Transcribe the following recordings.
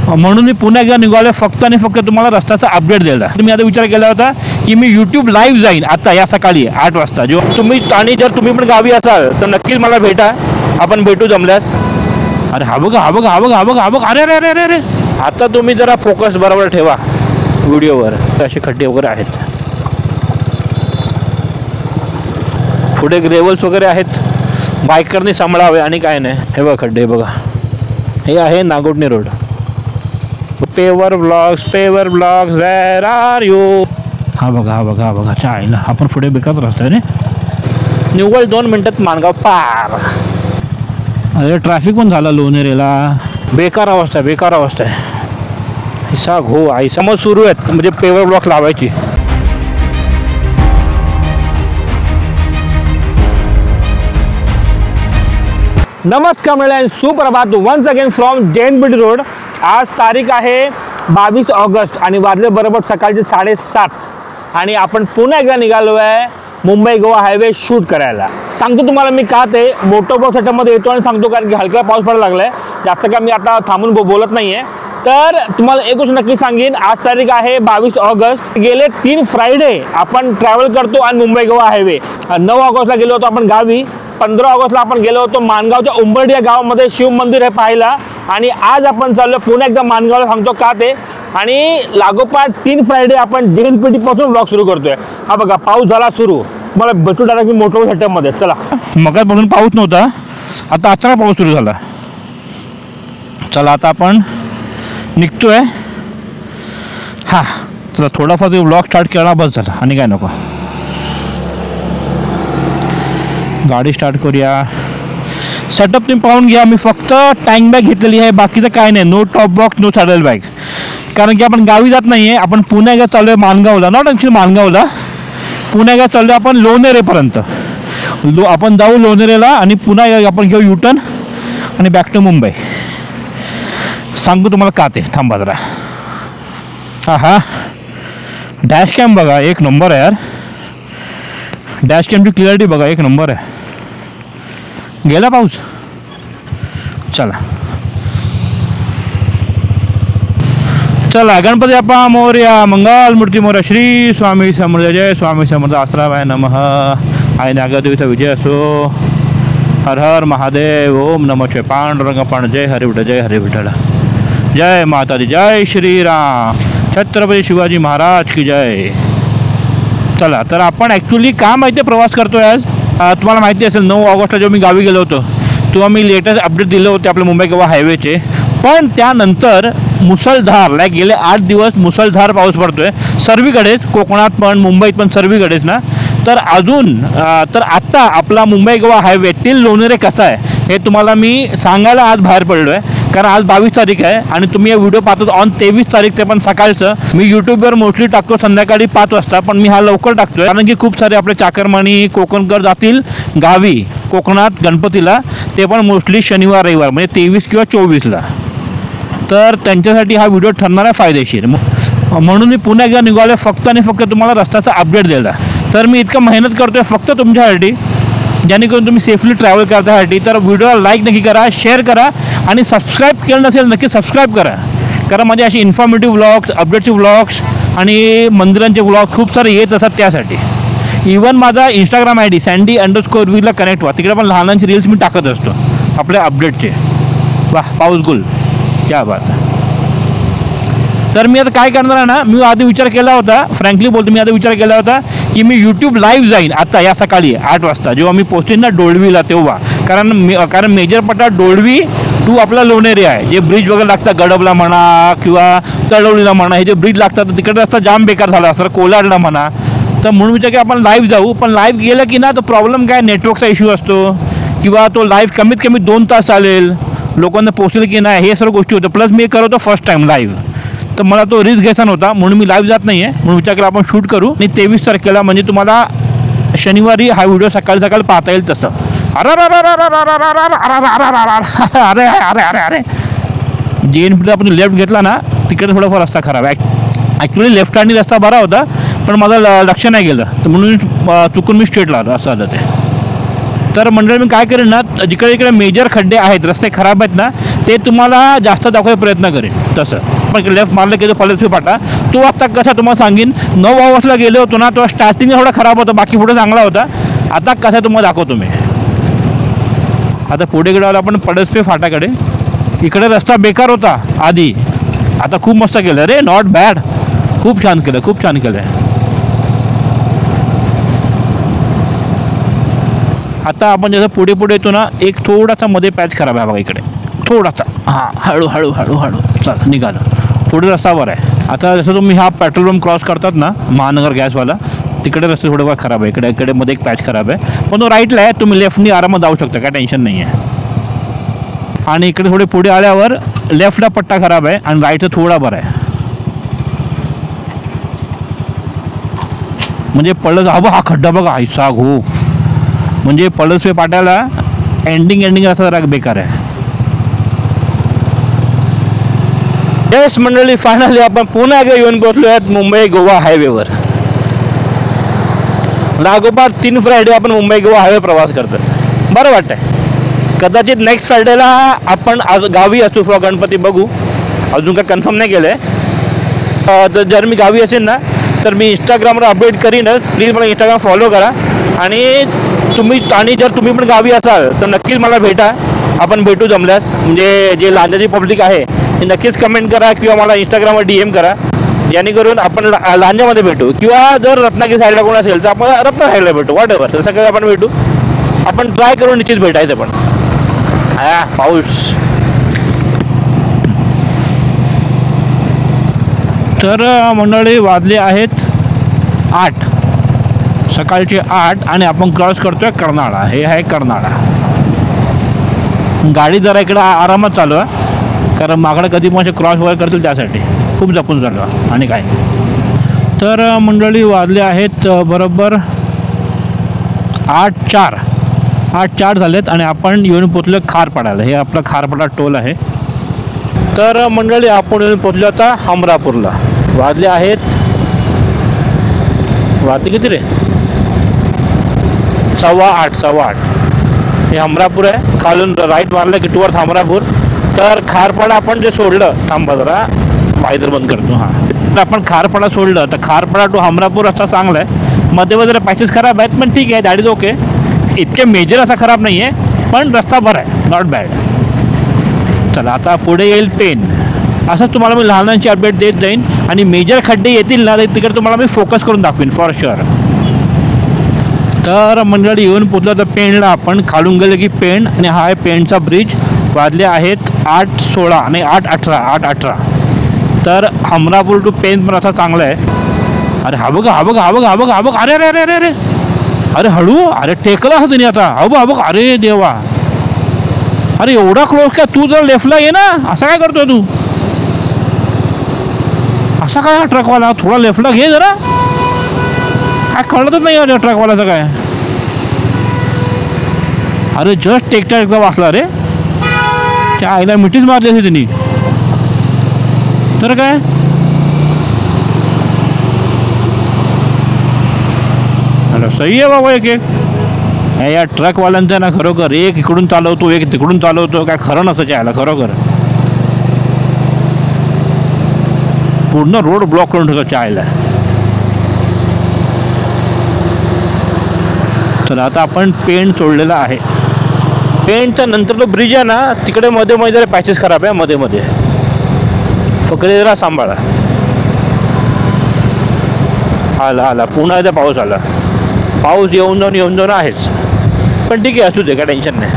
म्हणून मी पुन्हा एकदा निघालो फक्त आणि फक्त तुम्हाला रस्त्याचा अपडेट द्यायला. तुम्ही आता विचार केला होता की मी यूट्यूब लाईव्ह जाईन आता या सकाळी 8 वाजता. जेव्हा तुम्ही आणि जर तुम्ही पण गावी असाल तर नक्कीच मला भेटा, आपण भेटू जमल्यास. अरे हा बघा हा बघा हा बघा हा बघा हा बघा, अरे अरे अरे अरे, आता तुम्ही जरा फोकस बरोबर ठेवा व्हिडिओवर. असे खड्डे वगैरे आहेत, पुढे ग्रेव्हल्स वगैरे आहेत, बायकरने सांभाळावे आणि काय नाही. हे बघा खड्डे बघा, हे आहे नागोठणे रोड. पेवर ब्लॉग्स वेअर आर यू. हा बघा हा बघा हा बघा, चायला आपण पुढे बेकार रस्ता आहे रे. निव्वळ 2 मिनिटात माणगाव पार. अरे ट्रॅफिक पण झाला लोणेरेला. बेकार अवस्था आहे, बेकार अवस्था आहे. ऐसा घो ऐसा मग सुरू आहेत म्हणजे पेवर ब्लॉक लावायची. नमस्कार मंडळी, सुप्रभात. Once again from Jainpeeth road. आज तारीख आहे 22 ऑगस्ट आणि वाजले बरोबर सकाळचे 7:30 आणि आपण पुन्हा एकदा निघालो आहे मुंबई गोवा हायवे शूट करायला. सांगतो तुम्हाला मी का ते मोटो ब्लॉग सेटअपमध्ये येतो आणि सांगतो कारण की हलका पाऊस पडायला लागला आहे. जास्त का मी आता थांबून बोलत नाही आहे. तर तुम्हाला एक गोष्ट नक्की सांगेन, आज तारीख आहे 22 ऑगस्ट. गेले 3 फ्रायडे आपण ट्रॅव्हल करतो आणि मुंबई गोवा हायवे. 9 ऑगस्टला गेलो होतो आपण गावी. 15 ऑगस्टला आपण गेलो होतो माणगावच्या उंबर्डी या गावामध्ये शिव मंदिर आहे पाहायला. आणि आज आपण चाललो पुन्हा एकदा माणगावला, सांगतो का ते. आणि लागोपाठ 3 फ्रायडे आपण जेएनपीटीपासून व्लॉग सुरू करतोय. हा बघा पाऊस झाला सुरू. मला भेटू डायरेक्ट मी मोठो सेटअपमध्ये. चला, मगापासून पाऊस नव्हता, आता अचानक पाऊस सुरू झाला. चला आता आपण निघतोय. हा चला, थोडाफार व्लॉग स्टार्ट केला बस झाला आणि काय नको. गाडी स्टार्ट करूया. सेटअप तुम्ही पाहून घ्या. मी फक्त टँक बॅग घेतलेली आहे, बाकीचं काय नाही. No top box, no saddle bag. कारण की आपण गावी जात नाही आहे. आपण पुन्हा एकदा चालू आहे माणगावला, नॉट ॲक्च्युली माणगावला. पुन्हा एकदा चाललो आहे आपण लोणेरेपर्यंत. आपण जाऊ लोणेरेला आणि पुन्हा आपण घेऊ युटर्न आणि बॅक टू मुंबई. सांगू तुम्हाला का ते, थांबा जरा. हा हा, डॅश कॅम बघा एक नंबर आहे यार. डॅश कॅमची क्लिअरिटी बघा एक नंबर आहे. गेला पाऊस. चला चला, गणपती बाप्पा मोरया, मंगल मूर्ती मोरया, श्री स्वामी समर्थ, जय स्वामी समर्थ, आश्रमाय नमः. आई नागदेवीचा विजय असो. हर हर महादेव. ओम नमः शिवाय. पांडुरंग पांड. जय हरी विठ्ठल, जय हरी विठ्ठल. जय माता दी, जय श्रीराम. छत्रपती शिवाजी महाराज की जय. चला, तर आपण ॲक्च्युली का माहिती आहे प्रवास करतोय आज. तुम्हाला माहिती असेल 9 ऑगस्टला जेव्हा मी गावी गेलो होतो तेव्हा मी लेटेस्ट अपडेट दिले होते आपल्या मुंबई गोवा हायवेचे. पण त्यानंतर मुसळधार गेले 8 दिवस मुसळधार पाऊस पडतोय सर्वीकडेच, कोकणात पण मुंबईत पण सर्वीकडेच ना. तर अजून तर आत्ता आपला मुंबई गोवा हायवे टिल लोणेरे कसा आहे हे तुम्हाला मी सांगायला आज बाहेर पडलो आहे. कारण आज 22 तारीख आहे आणि तुम्ही हा व्हिडिओ पाहतो ऑन 23 तारीख, ते पण सकाळचं. मी यूट्यूबवर मोस्टली टाकतो संध्याकाळी 5 वाजता, पण मी हा लवकर टाकतोय कारण की खूप सारे आपले चाकरमानी कोकणकर जातील गावी कोकणात गणपतीला, ते पण मोस्टली शनिवार रविवार म्हणजे 23 किंवा 24ला. तर त्यांच्यासाठी हा व्हिडिओ ठरणार आहे फायदेशीर. म्हणून मी पुन्हा एकदा निघालो फक्त आणि फक्त तुम्हाला रस्त्याचा अपडेट द्यायला. तर मी इतकं मेहनत करतोय फक्त तुमच्यासाठी, जेणेकरून तुम्ही सेफली ट्रॅव्हल करण्यासाठी. तर व्हिडिओला लाईक नक्की करा, शेअर करा आणि सबस्क्राईब केलं नसेल नक्की सबस्क्राईब करा. कारण माझे असे इन्फॉर्मेटिव्ह व्लॉग्स, अपडेटचे व्लॉग्स आणि मंदिरांचे व्लॉग खूप सारे येत असतात त्यासाठी. इवन माझा इंस्टाग्राम ID sandy_vlog कनेक्ट व्हा, तिकडे पण लहानांचे रील्स मी टाकत असतो आपल्या अपडेटचे. वाह पाऊस गुल, क्या बात. तर मी आता काय करणार आहे ना, मी आधी विचार केला होता, फ्रँकली बोलतो, मी आधी विचार केला होता की मी यूट्यूब लाईव्ह जाईन आता या सकाळी 8 वाजता जेव्हा मी पोहोचेन ना डोळवीला तेव्हा. कारण मेजर पट्टा डोळवी टू आपला लोणेरे आहे. जे ब्रिज वगैरे लागतात गडबला म्हणा किंवा तळवलीला म्हणा, हे जे ब्रिज लागतात तिकडे रस्ता जाम बेकार झाला असतं, कोलाडला म्हणा. तर म्हणून विचार की आपण लाईव्ह जाऊ. पण लाईव्ह गेलं की ना तो प्रॉब्लेम काय, नेटवर्कचा इश्यू असतो किंवा तो लाईव्ह कमीत कमी 2 तास चालेल, लोकांना पोहोचेल की नाही, हे सर्व गोष्टी होतं. प्लस मी करतो फर्स्ट टाईम लाईव्ह, तर मला तो रिस्क घ्यायचा नव्हता म्हणून मी लाईव्ह जात नाही आहे. म्हणून विचार केला आपण शूट करू आणि 23 तारखेला म्हणजे तुम्हाला शनिवारी हा व्हिडिओ सकाळी सकाळी पाहता येईल तसं. अरे अरे अरे अरे अरे अरे अरे जेएनपीला आपण लेफ्ट घेतला ना तिकडे थोडाफार रस्ता खराब आहे. ॲक्च्युली लेफ्ट हँडनी रस्ता बरा होता पण माझं लक्ष नाही गेलं, तर म्हणून चुकून मी स्ट्रेट लावलं असं झालं ते. तर मंडळी मी काय करेन ना, जिकडे जिकडे मेजर खड्डे आहेत, रस्ते खराब आहेत ना, ते तुम्हाला जास्त दाखवायचा प्रयत्न करेन. तसं पण लेफ्ट मारलं की तो पलसपी फाटा तो आता कसा तुम्हाला सांगेन. 9 ऑगस्टला गेलो होतो ना, तो स्टार्टिंग थोडा खराब होता, बाकी पुढे चांगला होता. आता कसा तुम्हाला दाखवतो मी. आता पुढे गेलो आपण पडसपे फाटाकडे. इकडे रस्ता बेकार होता आधी, आता खूप मस्त केलं रे, नॉट बॅड, खूप छान केलं, खूप छान केलं. आता आपण जसं पुढे पुढे येतो ना, एक थोडासा मध्ये पॅच खराब आहे बघा इकडे थोडासा. हां, हळू हळू हळू हळू चल निघालं. पुढे रस्ता बरा आहे. आता जसं तुम्ही हा पेट्रोल पंप क्रॉस करतात ना, महानगर गॅसवाला, तिकडे रस्ते थोडेफार खराब आहे. इकडे मध्ये एक पॅच खराब आहे, पण तो राईटला आहे, तुम्ही लेफ्टनी आरामात जाऊ शकता, काय टेन्शन नाही आहे. आणि इकडे थोडे पुढे आल्यावर लेफ्टला पट्टा खराब आहे आणि राईटचा थोडा बरा आहे. म्हणजे पळस हा खड्डा बघा, हैसा घो, म्हणजे पळसपे पाट्याला एंडिंग असा जरा बेकार आहे. येस मंडळी, फायनली आपण पुन्हा एकदा येऊन पोहोचलो आहेत मुंबई गोवा हायवेवर. लागोपाठ 3 फ्रायडे आपण मुंबई गोवा हायवे प्रवास करतो, बरं वाटतंय. कदाचित नेक्स्ट फ्रायडेला आपण गावी असू फॉर गणपती, बघू, अजून काय कन्फर्म नाही केलं आहे. तर जर मी गावी असेल ना तर मी इंस्टाग्रामवर अपडेट करीनच. प्लीज मला इंस्टाग्राम फॉलो करा. आणि जर तुम्ही पण गावी असाल तर नक्कीच मला भेटा, आपण भेटू जमल्यास. म्हणजे जे लांजाची पब्लिक आहे ते नक्कीच कमेंट करा किंवा मला इंस्टाग्रामवर DM करा, जेणेकरून आपण लांजामध्ये भेटू. किंवा जर रत्नागिरी साईडला कोण असेल तर आपण रत्ना साईडला भेटू, वॉट एव्हर, तसं काही आपण भेटू. आपण ट्राय करून निश्चित भेटायचं. पण पाऊस तर मंडळी वाजले आहेत 8, सकाळचे 8 आणि आपण क्रॉस करतोय कर्नाळा. हे आहे कर्नाळा. गाडी जरा इकडं आरामात चालू आहे, कारण मागडं कधी पण क्रॉस वगैरे करतील त्यासाठी खूप जपून चालू आहे. आणि काय तर मंडळी वाजले आहेत बरोबर 8:04 झालेत आणि आपण येऊन पोचलो खारपाड्याला. हे आपला खारपाडा टोल आहे. तर मंडळी आपण येऊन पोचलो आता हमरापूरला. वाजले किती रे, 8:15. हे हमरापूर आहे. खालून राईट मारलं की टुवर्ड्स हमरापूर. तर खारपाडा आपण जे सोडलं, थांबा जरा वायझर बंद करतो. हां, तर आपण खारपाडा सोडलं तर खारपाडा टू हमरापूर रस्ता चांगला आहे. मध्ये पॅचेस खराब आहेत, पण ठीक आहे, दॅट इज ओके. इतके मेजर असा खराब नाही आहे, पण रस्ता बरा आहे, नॉट बॅड. चला आता पुढे येईल पेन. असंच तुम्हाला मी लहानांची अपडेट देत जाईन. आणि मेजर खड्डे येतील ना, तिकडे तुम्हाला मी फोकस करून दाखवीन फॉर शुअर. तर मंडळी येऊन पोचलो तर पेणला. आपण खालून गेलं की पेण, आणि हा आहे पेणचा ब्रिज. वाजले आहेत 8:16 आणि 8:18. तर हमरापूर टू पेण पण असा चांगला आहे. अरे हा बघा, अरे अरे अरे अरे अरे अरे हळू, अरे टेकला हा तुम्ही आता. हा बघ, अरे देवा, अरे एवढा क्लोज काय. तू जर लेफ्टला ये ना, असं काय करतोय तू, असा काय. हा ट्रकवाला थोडा लेफ्टला घे जरा, काय कळतच नाही अरे ट्रकवाल्याचं काय. अरे जस्ट टेकटा एकदा वाचला रे, त्या आईला मिठीच मारली असे त्यांनी. तर काय अरे सही आहे बाबा. एक या ट्रकवाल्यांचा ना खरोखर, एक इकडून चालवतो एक तिकडून चालवतो, काय खरं नसतं यायला खरोखर. पूर्ण रोड ब्लॉक करून ठेवतो चायला. तर आता आपण पेण सोडलेला आहे. पेणच्या नंतर तो ब्रिज आहे ना, तिकडे मध्ये जरा पॅचेस खराब आहे. मध्ये फक्त जरा सांभाळा. आला पुन्हा एकदा पाऊस आला. पाऊस येऊन जाऊन आहेच, पण ठीक आहे, असू दे, काय टेन्शन नाही.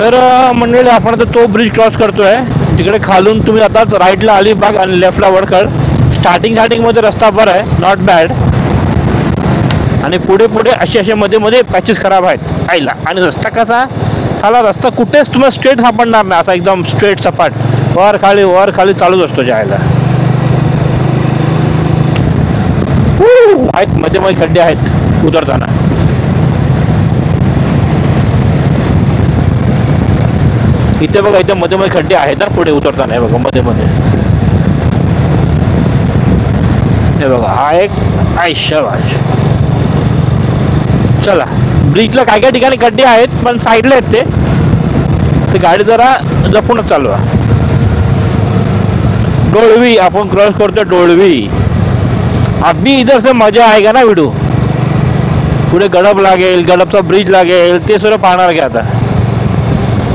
तर मंडळी आपण आता तो ब्रिज क्रॉस करतोय. तिकडे खालून तुम्ही आता राईटला अलिबाग आणि लेफ्टला वडखळ. स्टार्टिंगमध्ये रस्ता बरा आहे, नॉट बॅड. आणि पुढे असे मध्ये पॅचेस खराब आहेत आईला. आणि रस्ता कसा चाला, रस्ता कुठेच तुम्हाला स्ट्रेट सापडणार नाही, असा एकदम स्ट्रेट सपाट वर खाली चालूच असतो जायला. आहेत मध्ये खड्डे आहेत उतरताना. इथे बघा, इथे मध्ये खड्डे आहेत ना पुढे उतरताना. हे बघा मध्ये हे बघा, हा एक आयशाबाज. चला, ब्रिजला काय ठिकाणी खड्डे आहेत, पण साईडला आहेत ते. तर गाडी जरा जपूनच चालवा. डोळवी आपण क्रॉस करतो, डोळवी. अभी इधर से मजा आएगा ना व्हिडिओ. पुढे गडप लागेल, गडपचा ब्रिज लागेल, ते सुद्धा पाहणार की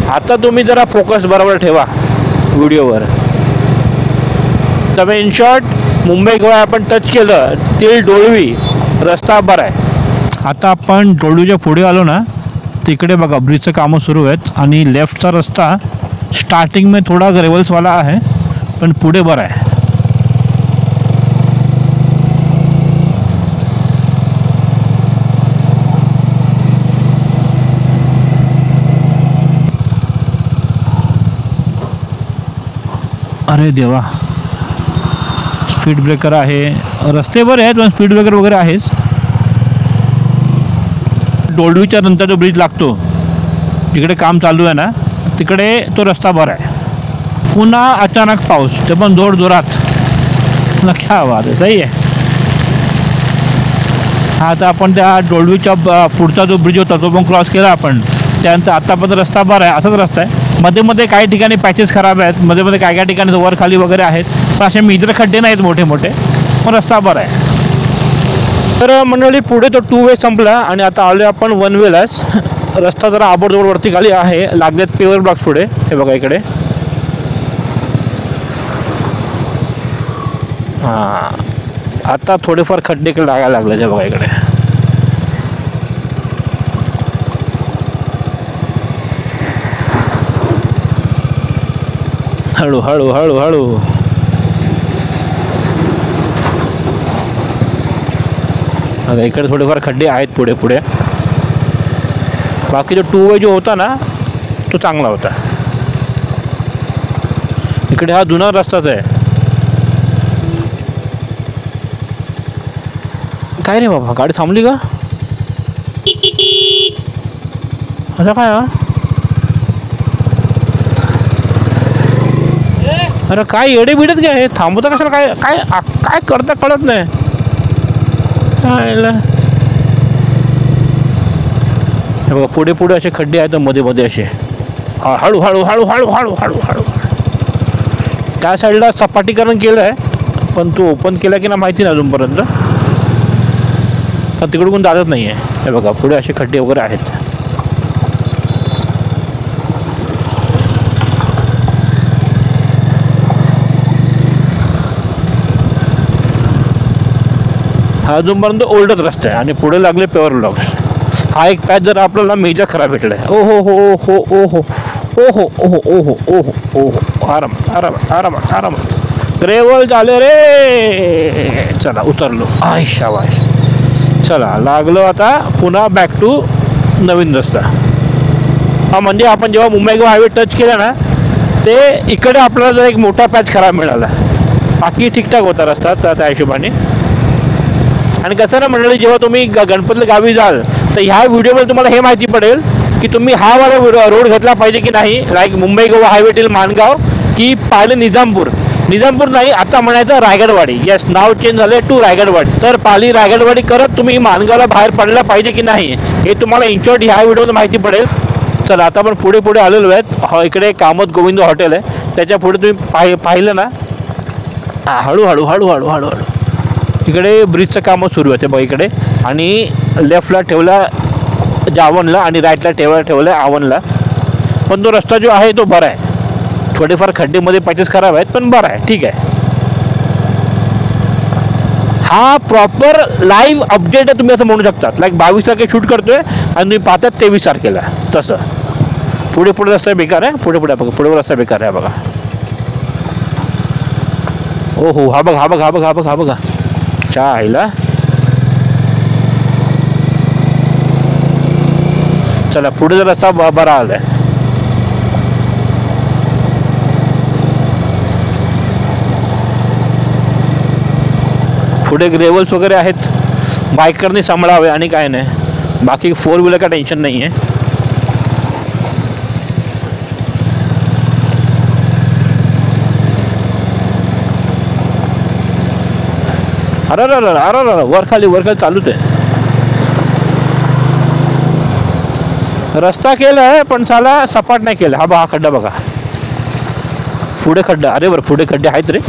आता तुम्ही जरा फोकस बरोबर ठेवा व्हिडिओवर. तर इन शॉर्ट मुंबई गोवा आपण टच केलं ते डोळवी रस्ता बरा आहे. आता आपण डोळवीच्या पुढे आलो ना, तिकडे बघा ब्रिजचं कामं सुरू आहेत आणि लेफ्टचा रस्ता स्टार्टिंग में थोडा ग्रेवल्सवाला आहे, पण पुढे बरा आहे. अरे देवा, स्पीड ब्रेकर आहे, रस्ते बरे आहेत पण स्पीड ब्रेकर वगैरे आहेच. डोळवीच्या नंतर जो ब्रिज लागतो जिकडे काम चालू आहे ना, तिकडे तो रस्ता बरा आहे. पुन्हा अचानक पाऊस, ते पण जोरात. क्या बात आहे, सही आहे. हा, आता आपण त्या डोळवीच्या पुढचा जो ब्रिज होता तो पण क्रॉस केला आपण. त्यानंतर आतापर्यंत रस्ता बरा आहे, असाच रस्ता आहे. मध्ये मध्ये काही ठिकाणी पॅचेस खराब आहेत, मध्ये मध्ये काय ठिकाणी वर खाली वगैरे आहेत, पण असे मित्र खड्डे नाहीत मोठे मोठे, पण रस्ता बरा आहे. तर मंडळी पुढे तो 2 वे संपला आणि आता आलो आपण 1 वेलाच. रस्ता जरा आबडधोबड वरती खाली आहे, लागलेत पेवर ब्लॉक्स पुढे. हे बघा इकडे. हां, आता थोडेफार खड्डे लागायला लागले. हे बघा इकडे. हळू हळू हळू हळू. आता इकडे थोडेफार खड्डे आहेत पुढे पुढे. बाकी जो 2 वे जो होता ना तो चांगला होता. इकडे हा जुना रस्ताच आहे. काय रे बाबा, गाडी थांबली का? असं काय? अरे काय येडे बिडत काय, थांबवता कशाला? काय काय काय करता कळत नाही. हे बघा पुढे पुढे असे खड्डे आहेत मध्ये मध्ये असे. हळू हळू हळू हळू हळू हळू हळू. त्या साईडला सपाटीकरण केलं आहे, पण तो ओपन केला की ना माहिती नाही अजूनपर्यंत. पण तिकडून दादत नाही आहे. हे बघा पुढे असे खड्डे वगैरे आहेत. हा अजूनपर्यंत ओल्डच रस्ता आहे आणि पुढे लागले पेवर ब्लॉक्स. हा एक पॅच जर आपल्याला मेजर खराब भेटला आहे. ओ हो हो हो ओ हो ओ हो ओ हो ओ हो ओ हो ओ हो. आराम आराम आराम आराम. ग्रेवल झाले रे. चला उतरलो. आय शाबाश. चला लागलो आता पुन्हा बॅक टू नवीन रस्ता. हा म्हणजे आपण जेव्हा मुंबई गोवा हायवे टच केला ना, ते इकडे आपल्याला जर एक मोठा पॅच खराब मिळाला. बाकी ठीकठाक होता रस्ता त्या हिशोबाने. आणि कसं ना मंडळी, जेव्हा तुम्ही गणपतीला गावी जाल तर ह्या व्हिडिओमध्ये तुम्हाला हे माहिती पडेल की तुम्ही हा वाला रोड घेतला पाहिजे की नाही. Like Mumbai Goa highway till Mangaon, की पाहिले निजामपूर. निजामपूर नाही, आता म्हणायचं रायगडवाडी. येस, नाव चेंज झालं टू रायगडवाडी. तर पाली रायगडवाडी करत तुम्ही माणगावला बाहेर पडला पाहिजे की नाही हे तुम्हाला इन शॉर्ट ह्या व्हिडिओमध्ये माहिती पडेल. चला आता आपण पुढे पुढे आलेलो आहेत. इकडे कामत गोविंद हॉटेल आहे, त्याच्या पुढे तुम्ही पाहिलं ना. हळू हळू हळू हळू हळू हळू. इकडे ब्रिजचं कामं सुरू आहे बघा इकडे. आणि लेफ्टला ठेवला जावनला आणि राईटला ठेवलं आवनला. पण तो रस्ता जो आहे तो बरा आहे. थोडेफार खड्डेमध्ये पॅचेस खराब आहेत पण बरा आहे, ठीक आहे. हा प्रॉपर लाईव्ह अपडेट आहे तुम्ही असं म्हणू शकता. लाईक 22 तारखेला शूट करतोय आणि तुम्ही पाहतात 23 तारखेला. तसं पुढे पुढे रस्ता बेकार आहे. पुढे पुढे बघा, पुढे रस्ता बेकार आहे बघा. ओ हो, हा बघा हा बघा हा बघा हा बघा हा बघा. चायला. चला पुढे रस्ता बरा आलाय. पुढे ग्रेवल्स वगैरे आहेत, बाईकरने सांभाळावे आणि काय नाही. बाकी 4 व्हीलर का टेन्शन नाही आहे. अरे वर खाली चालूच आहे. रस्ता केला आहे पण साला सपाट नाही केला. हा खड्डा बघा, पुढे खड्डा. अरे बरं पुढे खड्डे आहेत रे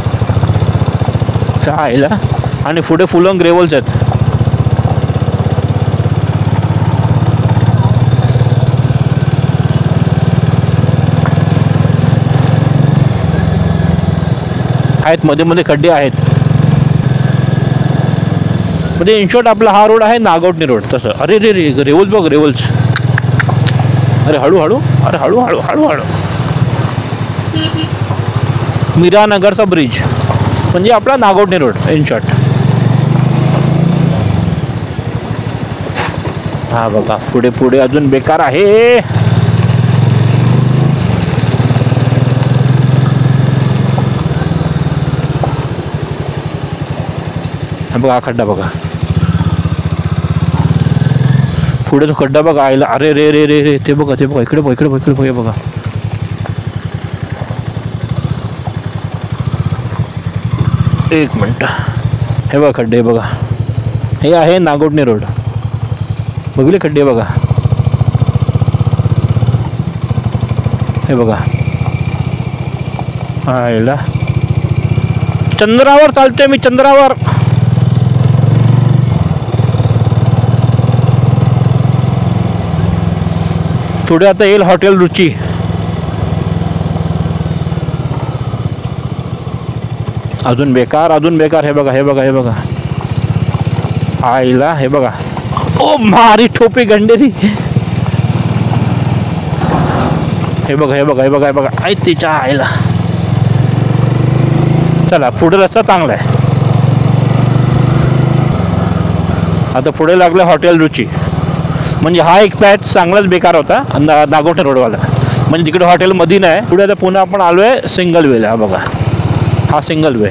चायला. आणि पुढे फुलं ग्रेवल्स आहेत. मध्ये मध्ये खड्डे आहेत. म्हणजे इन शॉर्ट आपला हा रोड आहे नागोठणे रोड तसं. अरे रे रे रेवल्स बघ रेवल्स. अरे हळूहळू, अरे हळूहळू हळूहळू. मीरानगरचा ब्रिज म्हणजे आपला नागोठणे रोड इन शॉर्ट. हा बघा पुढे पुढे अजून बेकार आहे. बघा खड्डा बघा, पुढे तो खड्डा बघा आयला. अरे रे रे रे रे ते बघा ते बघा, इकडे बघा इकडे बघा इकडे बघा बघा. एक मिनट, हे बघा खड्डे बघा. हे आहे नागोठणे रोड. बघले खड्डे बघा, हे बघा. आयला चंद्रावर चालतोय मी, चंद्रावर. पुढे आता येईल हॉटेल रुची. अजून बेकार, अजून बेकार. हे बघा हे बघा हे बघा आईला. हे बघा ओ मारी ठोपी गंडेरी. हे बघा हे बघा हे बघा हे बघा. आई तिच्या आईला. चला पुढे रस्ता चांगला आहे. आता पुढे लागलं हॉटेल रुची. म्हणजे हा एक पॅच चांगलाच बेकार होता नागोठणे रोडवाला. म्हणजे तिकडे हॉटेल मध्ये नाही. पुढे आता पुन्हा आपण आलो आहे सिंगल वेला. हा बघा हा सिंगल वे.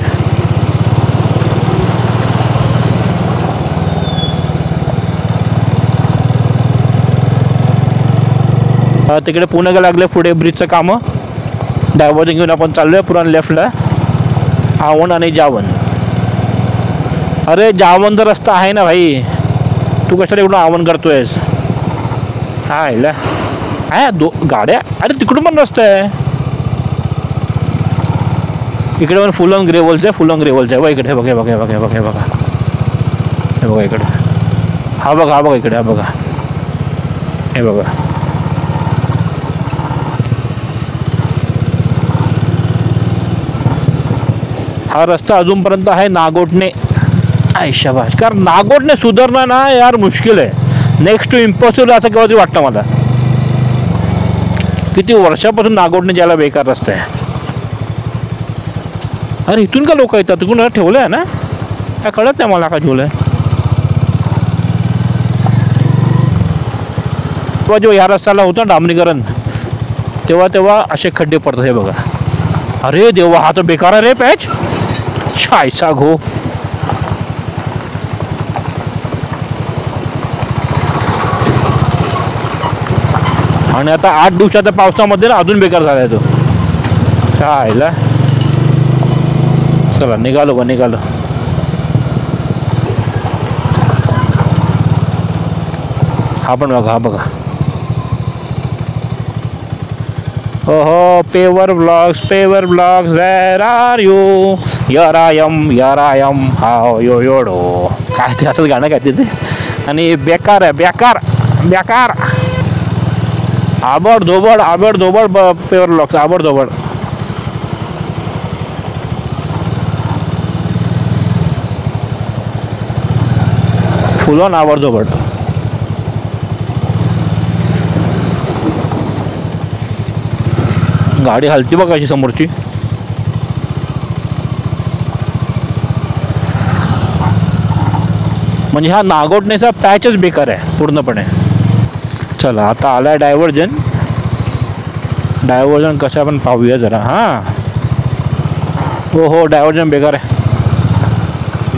तिकडे पुणे लागले पुढे ब्रिजचं कामं. डायव्हर्जन घेऊन आपण चाललोय पुन्हा लेफ्टला आवण आणि जावन. अरे जावनचा रस्ता आहे ना भाई, तू कशाला इकडून आवण करतोयस. हा यायला हा गाड्या. अरे तिकडून पण रस्ता आहे. इकडे पण फुल ऑन ग्रेवल्स आहे, फुल ऑन ग्रेवल्स आहे. बघा इकडे बघा बघा बघा बघा बघा हे बघा इकडे. हा बघा हा बघा इकडे. हा बघा हे बघा. हा रस्ता अजूनपर्यंत आहे नागोठणे. शाबाश. कारण नागोठणे सुधारणं ना यार मुश्किल आहे. नेक्स्ट टू इम्पॉसिबल असं केव्हा तरी वाटतं मला. किती वर्षापासून नागोठणे ज्याला बेकार रस्ता आहे. अरे इथून का लोक येतात, तिकडून ठेवलं आहे ना, काय कळत नाही मला का ठेवलं आहे. जेव्हा ह्या रस्त्याला होतं डांबरीकरण तेव्हा असे खड्डे पडतात. हे बघा. अरे देवा हा तर बेकार आहे रे पॅच. छायचा घो. आणि आता 8 दिवसाच्या पावसामध्ये ना अजून बेकार झालाय तो. छायला. चला निघालो बा निघालो. हा पण बघा हा बघा. ओहो पेवर ब्लॉग्स वेर आर यू. यर आय एम हाव यो योडो. काय ते असंच गाणं काय ते. आणि बेकार आहे बेकार बेकार. आबड धोबड पेवर ब्लॉग्स आबड धोबड. फुलं आवड धोबड. गाडी हलती बघा अशी समोरची. म्हणजे हा नागोठणेचा पॅचच बेकार आहे पूर्णपणे. चला आता आलाय डायव्हर्जन. डायव्हर्जन कसं आपण पाहूया जरा. हां हो डायव्हर्जन बेकार आहे.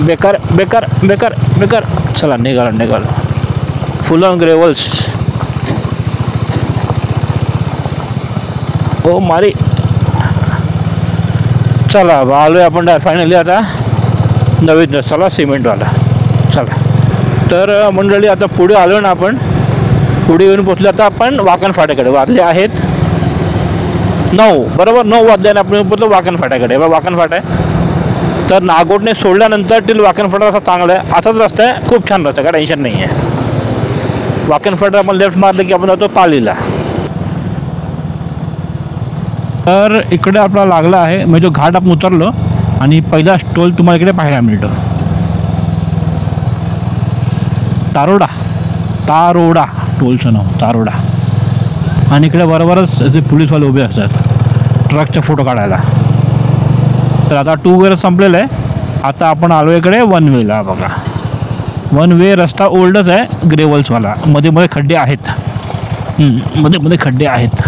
बेकार बेकार बेकार बेकार. चला निघालो. Full on gravels. ओ मारी. चला आलोय आपण फायनली आता नवीन रस्त्याला सिमेंटवाला. चला तर मंडळी आता पुढे आलो ना आपण. पुढे येऊन पोचलो आता आपण वाकण फाट्याकडे. वाजले आहेत 9, बरोबर 9 वाजल्याने आपण येऊन पोचलो वाकण फाट्याकडे. वाकण फाटा आहे, तर नागोठणे सोडल्यानंतर टिल वाकण फाटा असा चांगला आहे, असाच रस्ता आहे, खूप छान रस्ता, काय टेन्शन नाही आहे. वाकण फाटा आपण लेफ्ट मारलं की आपण जातो पालीला. तर इकडे आपला लागला आहे, म्हणजे जो घाट आपण उतरलो आणि पहिला स्टॉल तुम्हाला इकडे पाहायला मिळतो, तारोडा टोलचं नाव तारोडा. आणि इकडे बरोबरच जे पोलीसवाले उभे असतात ट्रकचे फोटो काढायला. तर आता 2 व्हीलर संपलेलं आहे, आता आपण आलो इकडे 1 वेला. बघा 1 वे रस्ता ओल्डच आहे, ग्रेवल्सवाला, मध्ये मध्ये खड्डे आहेत, मध्ये मध्ये खड्डे आहेत.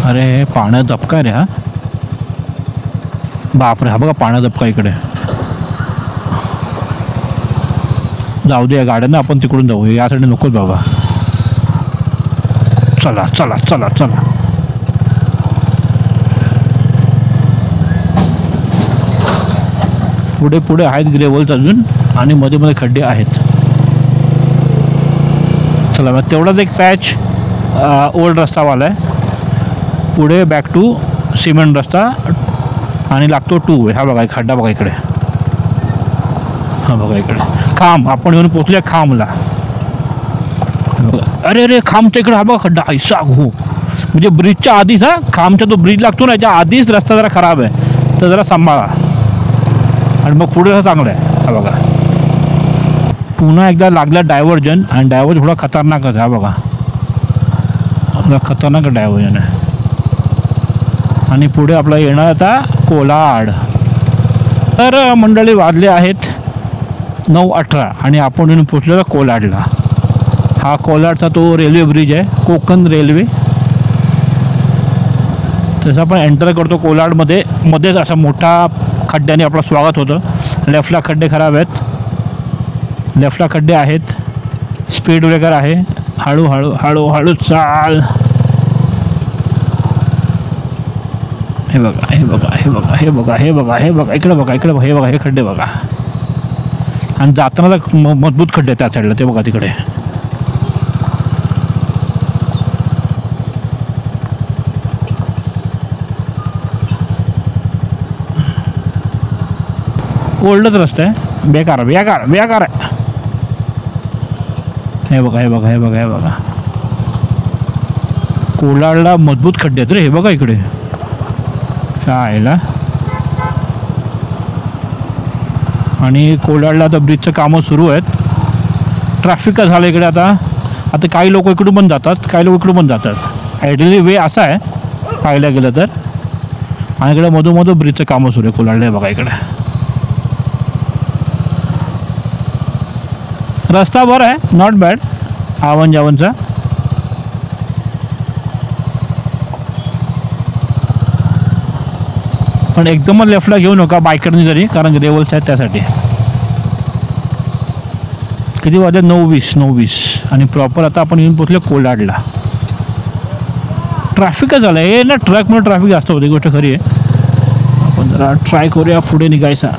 अरे पाण्यात धबका रे, हा बापरे, हा बघा पाण्यात धबका इकडे. जाऊ दे या गाड्यांना, आपण तिकडून जाऊ, यासाठी नकोच बाबा. चला चला चला चला. पुढे पुढे आहेत ग्रेवल्स अजून, आणि मध्ये मध्ये खड्डे आहेत. चला मग तेवढाच एक पॅच ओल्ड रस्तावाला आहे, पुढे बॅक टू सिमेंट रस्ता आणि लागतो 2 वे. हा बघा खड्डा बघा इकडे, हा बघा इकडे खांब. आपण येऊन पोचले खांबला. अरे अरे खांबच्या इकडे हा बघा खड्डा, ऐसा हो, म्हणजे ब्रिजच्या आधीच, हा खांबचा तो ब्रिज लागतो ना याच्या आधीच रस्ता जरा खराब आहे, तर जरा सांभाळा. आणि मग पुढे हा चांगला आहे. हा बघा पुन्हा एकदा लागला डायव्हर्जन, आणि डायव्हर्जन थोडा खतरनाकच आहे. हा बघा खतरनाक डायव्हर्जन आहे. आणि पुढे आपला येणार आता कोलाड. तर मंडळी वाजले आहेत 9:18 आणि आपण येऊन पोचलेलो कोलाडला. हा कोलाडचा तो रेल्वे ब्रिज आहे, कोकण रेल्वे. तसं आपण एंटर करतो कोलाडमध्ये, मध्येच असा मोठा खड्ड्याने आपलं स्वागत होतं. लेफ्टला खड्डे खराब आहेत, लेफ्टला खड्डे आहेत, स्पीड ब्रेकर आहे, हळूहळू हळूहळू चाल. हे बघा हे बघा हे बघा हे बघा हे बघा हे बघा इकडे बघा इकडे बघा, हे बघा हे खड्डे बघा. आणि जाताना मजबूत खड्डे त्या साईडला, ते बघा तिकडे. ओल्डच रस्ता आहे, बेकार बेकार बेकार आहे. हे बघा हे बघा हे बघा हे बघा कोलाडला मजबूत खड्डे आहेत रे. हे बघा इकडे शाळेला. आणि कोलाडला आता ब्रिजचं कामं सुरू आहेत, ट्रॅफिक का झालं इकडे. आता काही लोक इकडून पण जातात, काही लोक इकडून पण जातात. आयडियली वे असा आहे पाहायला गेलं तर. आणि इकडे मधोमध ब्रिजचं कामं सुरू आहे कोलाडला. हे बघा इकडे रस्ता बरा आहे, नॉट बॅड, आवन जावनचा. पण एकदमच लेफ्टला घेऊ नका बायकरनी जरी, कारण ग्रेवल्स आहेत त्यासाठी. किती वाजले 9:20 आणि प्रॉपर आता आपण येऊन पोचले कोलाडला. ट्रॅफिकच झालं हे ना, ट्रकमुळे ट्रॅफिक जास्त होते, गोष्ट खरी आहे. आपण जरा ट्राय करूया पुढे निघायचा.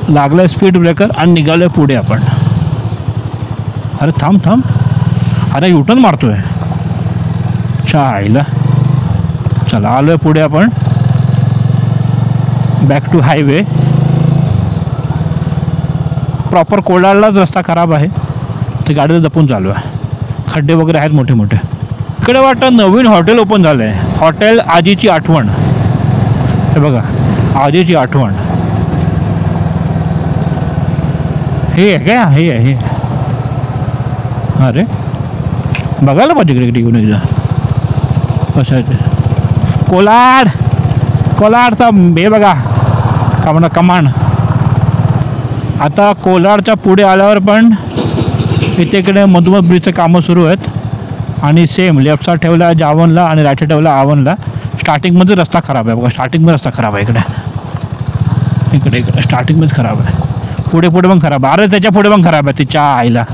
लागलाय स्पीड ब्रेकर आणि निघालोय पुढे आपण. अरे थांब थांब, अरे युटर्न मारतोय चायला. चला आलोय पुढे आपण, बॅक टू हायवे. प्रॉपर कोलाडलाच रस्ता खराब आहे, ते गाडीला जपून चालू आहे, खड्डे वगैरे आहेत मोठे मोठे. इकडे वाटतं नवीन हॉटेल ओपन झालं आहे, हॉटेल आजीची आठवण. हे बघा आजीची आठवण, हे आहे काय, हे आहे. अरे बघायला पाहिजे इकडे घेऊन एकदा कसं आहे ते. कोलाडचा हे बघा का म्हणा कमान. आता कोलाडच्या पुढे आल्यावर पण इकडे मधुमध ब्रिजचं कामं सुरू आहेत. आणि सेम लेफ्ट साईड ठेवला जावनला आणि राईट साईड ठेवला आवनला. स्टार्टिंगमध्ये रस्ता खराब आहे बघा, स्टार्टिंगमध्ये रस्ता खराब आहे इकडे इकडे इकडे स्टार्टिंगमध्येच खराब आहे. पुढे पुढे पण खराब आहे, अरे त्याच्या पुढे पण खराब आहे, तिच्या आईला.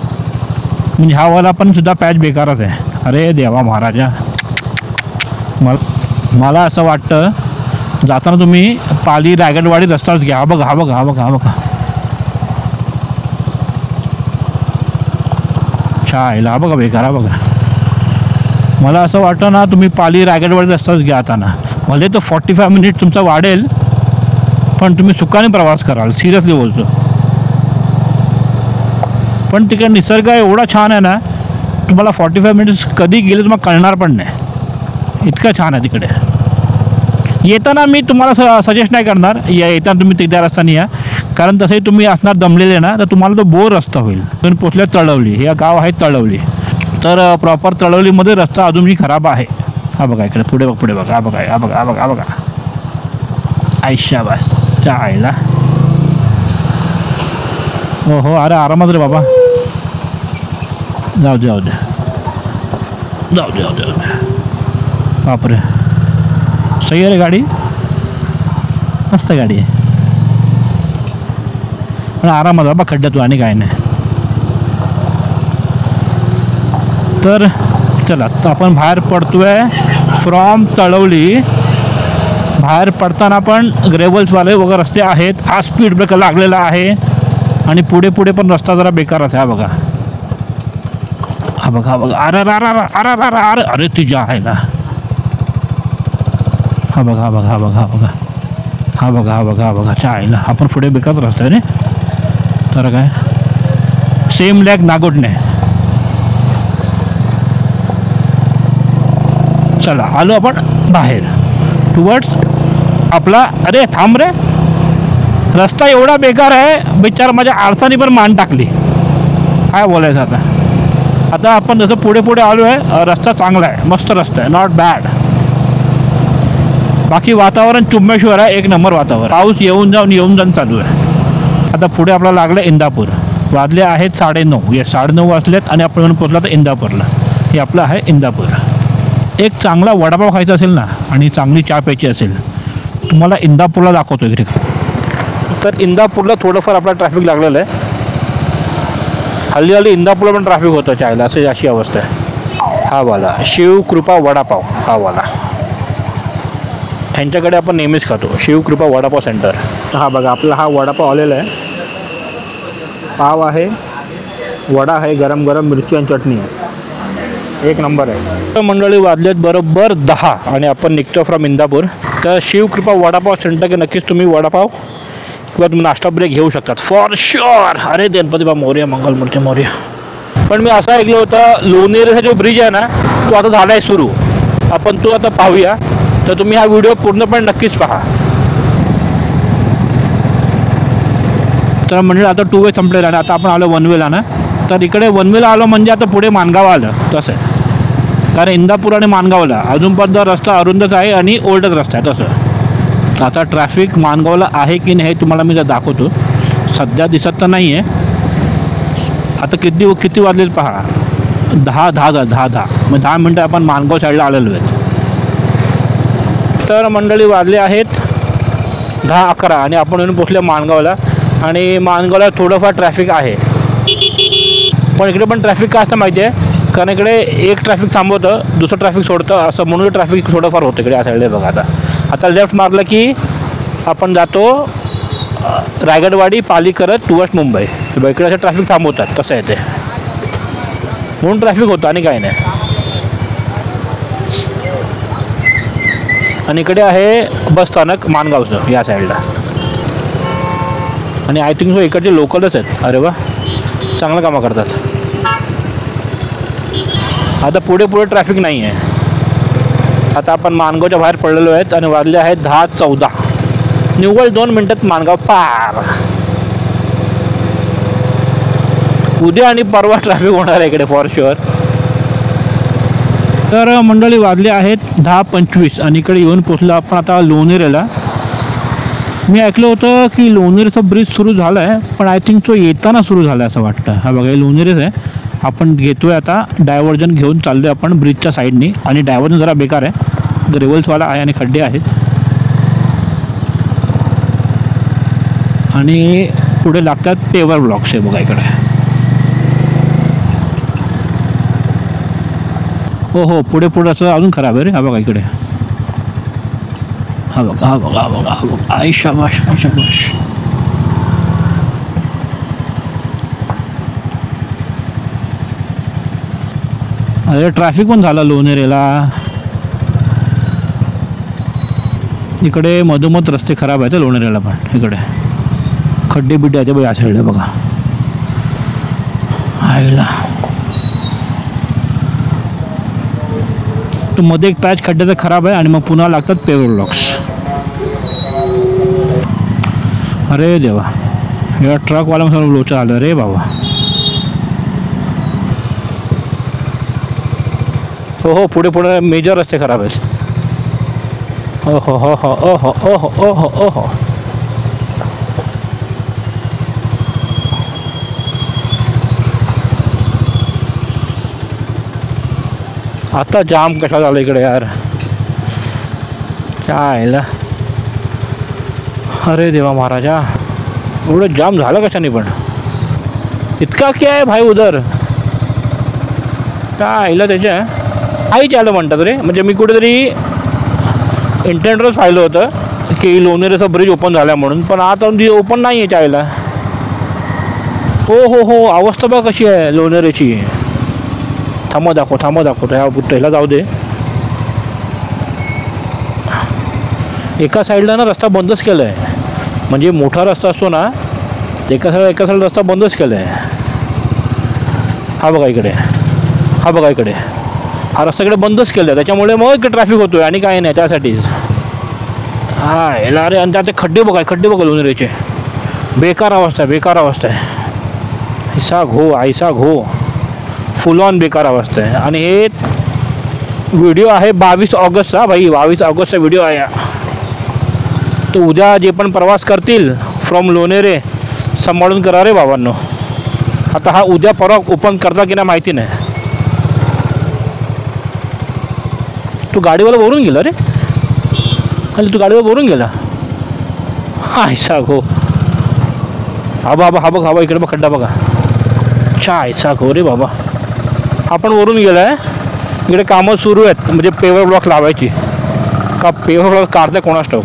म्हणजे हा वाला पण सुद्धा पॅच बेकारच आहे. अरे देवा महाराजा, मला असं वाटतं जाताना तुम्ही पाली रायगडवाडी रस्ताच घ्या. हा बघा हा बघा हा बघा हा बघा छायला हा बघा बेकार, हा बघा. मला असं वाटतं ना तुम्ही पाली रायगडवर रस्ताच घ्या आता ना. भले तो 45 मिनिट तुमचा वाढेल, पण तुम्ही सुखाने प्रवास कराल, सिरियसली बोलतो. पण तिकडे निसर्ग एवढा छान आहे ना, तुम्हाला 45 मिनिट्स कधी गेले तुम्हाला कळणार पण नाही, इतकं छान आहे तिकडे. येताना मी तुम्हाला सजेस्ट नाही करणार येताना तुम्ही त्या रस्त्याने या, कारण तसंही तुम्ही असणार दमलेले ना, तर तुम्हाला तो बोर रस्ता होईल. तुम्ही पोचल्या तळवली, हे गाव आहे तळवली. तर प्रॉपर तळवलीमध्ये रस्ता अजूनही खराब आहे. हा बघा इकडे पुढे बघ, पुढे बघा, हा बघा, हा बघा, हा बघा, हा बघा. आयशा बस चायला. हो हो, अरे आरामात रे बाबा. जाऊ दे जाऊ दे जाऊ दे जाऊ दे जाऊ दे. बापरे, सही आहे रे गाडी, मस्त गाडी आहे. पण आरामात बाबा, खड्ड्यात आणि काय नाही. तर चला आपण बाहेर पडतोय फ्रॉम तळवली. बाहेर पडताना पण ग्रेव्हल्सवाले वगैरे रस्ते आहेत. हा स्पीड ब्रेकर लागलेला आहे आणि पुढे पुढे पण रस्ता जरा बेकारच आहे. हा बघा, हा बघा, हा बघा. अरे अरे अरे अरे अरे अरे अरे तुझ्या आहे ना. हा बघा, हा बघा, हा बघा, हा बघा, हा बघा, हा बघा, हा बघा. आहे ना, आपण पुढे बेकार रस्ता आहे रे. तर काय सेम लॅक नागोटणे. चला आलो आपण बाहेर टुवर्ड्स आपला. अरे थांब रे, रस्ता एवढा बेकार आहे, बिचार माझ्या आरसानी पण मान टाकली. काय बोलायचं आता. आता आपण जसं पुढे पुढे आलो आहे, रस्ता चांगला आहे, मस्त रस्ता आहे, नॉट बॅड. बाकी वातावरण चुम्मेश्वर आहे, एक नंबर वातावरण. पाऊस येऊन जाऊन चालू आहे. आता पुढे आपल्याला लागलं इंदापूर. वाजले आहेत 9:30. ये 9:30 वाजलेत आणि आपण येऊन पोचला तर इंदापूरला. हे आपलं आहे इंदापूर. एक चांगला वडापाव खायचा असेल ना आणि चांगली चहा प्यायची असेल, तुम्हाला इंदापूरला दाखवतो इकडे. तर इंदापूरला थोडंफार आपला ट्रॅफिक लागलेलं आहे. हल्ली इंदापूरला पण ट्रॅफिक होतं चायला, असं अशी अवस्था आहे. हा वाला शिवकृपा वडापाव, हा वाला ह्यांच्याकडे आपण नेहमीच खातो, शिवकृपा वडापाव सेंटर. हा बघा आपला हा वडापाव आलेला आहे. पाव आहे, वडा आहे, गरम गरम मिरची आणि चटणी आहे, एक नंबर आहे. मंडळी वाजलेत बरोबर 10 आणि आपण निघतो फ्रॉम इंदापूर. तर शिवकृपा वडापाव सेंटर की नक्कीच तुम्ही वडापाव किंवा तुम्ही नाश्ता ब्रेक घेऊ शकतात फॉर शुअर. अरे गणपती बा मोरया, मंगलमूर्ती मोरया. पण मी असं ऐकलं होतं लोणेरेचा जो ब्रिज आहे ना, तो आता झाला आहे सुरू. आपण तो आता पाहूया. तर तुम्ही हा व्हिडिओ पूर्णपणे नक्कीच पहा. तर म्हणजे आता 2 वे संपलेला आणि आता आपण आलो 1 वेला ना. तर इकडे 1 वेला आलो म्हणजे आता पुढे माणगाव आलं तसं आहे. कारण इंदापूर आणि माणगावला अजूनपर्यंत रस्ता अरुंदच आहे आणि ओल्डच रस्ता आहे तसं. आता ट्रॅफिक माणगावला आहे की नाही हे तुम्हाला मी दाखवतो. सध्या दिसत तर नाही आहे. आता किती वाजले पहा, 10 मग 10 मिनटं आपण माणगाव साईडला आलेलो आहेत. तर मंडळी वाजले आहेत 10-11 आणि आपण येऊन पोचले माणगावला. आणि माणगावला थोडंफार ट्रॅफिक आहे, पण इकडे पण ट्रॅफिक का असतं माहिती आहे, कारण इकडे एक ट्रॅफिक थांबवतं, दुसरं ट्रॅफिक सोडतं, असं म्हणून ट्रॅफिक थोडंफार होतं इकडे या साईडला. बघा आता लेफ्ट मारलं की आपण जातो रायगडवाडी पाली करत टुवर्ड्स मुंबई. तर इकडे असं ट्रॅफिक थांबवतात, तसं आहे ते, म्हणून ट्रॅफिक होतं आणि काही नाही. आणि इकडे आहे बस स्थानक माणगावचं या साईडला. आणि आय थिंक इकडचे लोकलच आहेत. अरे वा, चांगलं कामं करतात. आता पुढे ट्रॅफिक नाही आहे. आता आपण माणगावच्या बाहेर पडलेलो आहेत आणि वाजले आहेत 10:14. निव्वळ 2 मिनटात माणगाव पार. उद्या आणि परवा ट्रॅफिक होणार आहे इकडे फॉर शुअर. तर मंडळी वाजले आहेत 10:25 आणि इकडे येऊन पोचलो आपण आता लोणेरेला. मी ऐकलं होतं की लोणेरेचा ब्रिज सुरू झाला आहे, पण आय थिंक तो येताना सुरू झाला आहे असं वाटतं. हा बघा लोणेरेच आहे. आपण घेतोय आता डायव्हर्जन घेऊन चाललो आहे आपण ब्रिजच्या साईडनी. आणि डायव्हर्जन जरा बेकार आहे, ग्रेव्हल्सवाला आहे आणि खड्डे आहेत. आणि पुढे लागतात पेवर ब्लॉक्स आहे बघा इकडे. हो पुढे असं अजून खराब आहे रे. हा बघा इकडे, हा बघा आई शाबाश. अरे ट्रॅफिक पण झाला लोणेरेला. इकडे मधोमध रस्ते खराब आहेत लोणेरेला पण. इकडे खड्डे बिड्डे आहेत बघा या साईडला बघा. आईला तो मध्ये एक पॅच खड्ड्याचा खराब आहे आणि मग पुन्हा लागतात पेवर ब्लॉक्स. अरे देवा, या ट्रकवाला सर्व लोचा आलं रे बाबा. हो हो, पुढे पुढे मेजर रस्ते खराब आहेत. हो हो हो हो ओ हो ओ हो ओ हो ओ हो. आता जाम कशा झालं इकडे यार, काय. अरे देवा महाराजा, एवढं जाम झालं कशाने पण. इतका क्या आहे भाई उधर, काय त्याच्या आईच आलं म्हणतात रे. म्हणजे मी कुठेतरी इंटरनेटवरच पाहिलं होतं की लोणेरेचा ब्रिज ओपन झाला म्हणून, पण आता ओपन नाही आहे चायला. हो हो हो, अवस्था बघ कशी आहे लोणेरेची. थांबा दाखवतो ह्या बुट्ट्याला जाऊ दे. एका साईडला ना रस्ता बंदच केला आहे. म्हणजे मोठा रस्ता असतो ना, एका साईड रस्ता बंदच केला आहे. हा बघा इकडे, हा रस्ता इकडे बंदच केला आहे. त्याच्यामुळे मग इकडे ट्रॅफिक होतो आहे आणि काही नाही त्यासाठीच. हा याला अरे, आणि त्याचे खड्डे बघा लोणेरेचे. बेकार अवस्था आहे. ऐसा घो फुल ऑन बेकार अवस्था आहे. आणि हे व्हिडिओ आहे 22 ऑगस्टचा भाई, 22 ऑगस्टचा व्हिडिओ आहे. तो उद्या जे पण प्रवास करतील फ्रॉम लोणेरे सांभाळून करा रे बाबांनो. आता हा उद्या परवा ओपन करता की नाही माहिती नाही. तू गाडीवाला वरून गेला रे, तू गाडीवर वरून गेला. ऐसा घो. हा बघा इकडे बघ खड्डा बघा. ऐसा घो रे बाबा, आपण वरून गेला आहे. इकडे कामं सुरू आहेत, म्हणजे पेवर ब्लॉक लावायची. का पेवर ब्लॉक काढते कोणास ठाऊक.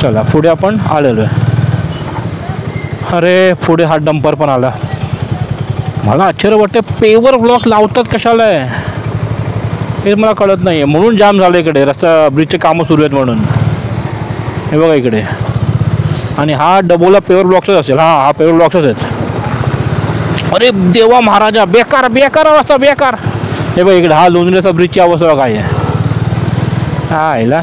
चला पुढे आपण आलेलो आहे. अरे पुढे हा डंपर पण आला. मला आश्चर्य वाटते, पेवर ब्लॉक लावतात कशाला आहे हे मला कळत नाही आहे. म्हणून जाम झालं इकडे, रस्ता ब्रिजचे कामं सुरू आहेत म्हणून. हे बघा इकडे, आणि हा डबोला पेवर ब्लॉक्सच असेल. हा पेवर ब्लॉक्सच आहेत. अरे देवा महाराजा, बेकार अवस्था बेकार. हे बघ इकडे, हा लोणेरेचा ब्रिजची अवस्था काय आहे. हा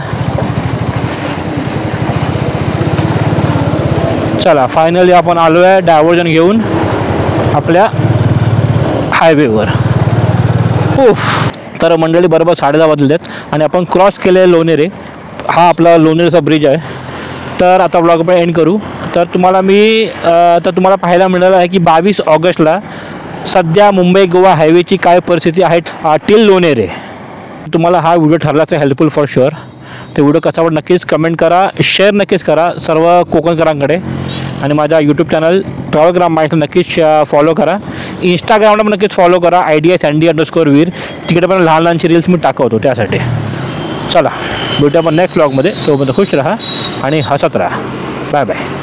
चला फायनली आपण आलो आहे डायव्हर्जन घेऊन आपल्या हायवेवर. तर मंडळी बरोबर 10:30 वाजले आहेत आणि आपण क्रॉस केले लोणेरे. हा आपला लोणेरेचा ब्रिज आहे. तर आता ब्लॉग आपण एंड करू. तर तुम्हाला पाहायला मिळालं आहे की 22 ऑगस्टला सध्या मुंबई गोवा हायवेची काय परिस्थिती आहे टिल लोणेरे. तुम्हाला हा व्हिडिओ ठरलाच आहे हेल्पफुल फॉर शुअर. ते व्हिडिओ कसा वाटला नक्कीच कमेंट करा, शेअर नक्कीच करा सर्व कोकणकरांकडे. आणि माझा यूट्यूब चॅनल ट्रॅव्हलग्राम माहिती नक्कीच फॉलो करा. इंस्टाग्रामला पण नक्कीच फॉलो करा, IDSND_वीर. तिकडे पण लहानशी रील्स मी टाकवतो त्यासाठी. चला भेटू आपण नेक्स्ट व्लॉगमध्ये. तोपर्यंत खुश राहा आणि हसत राहा. Bye bye.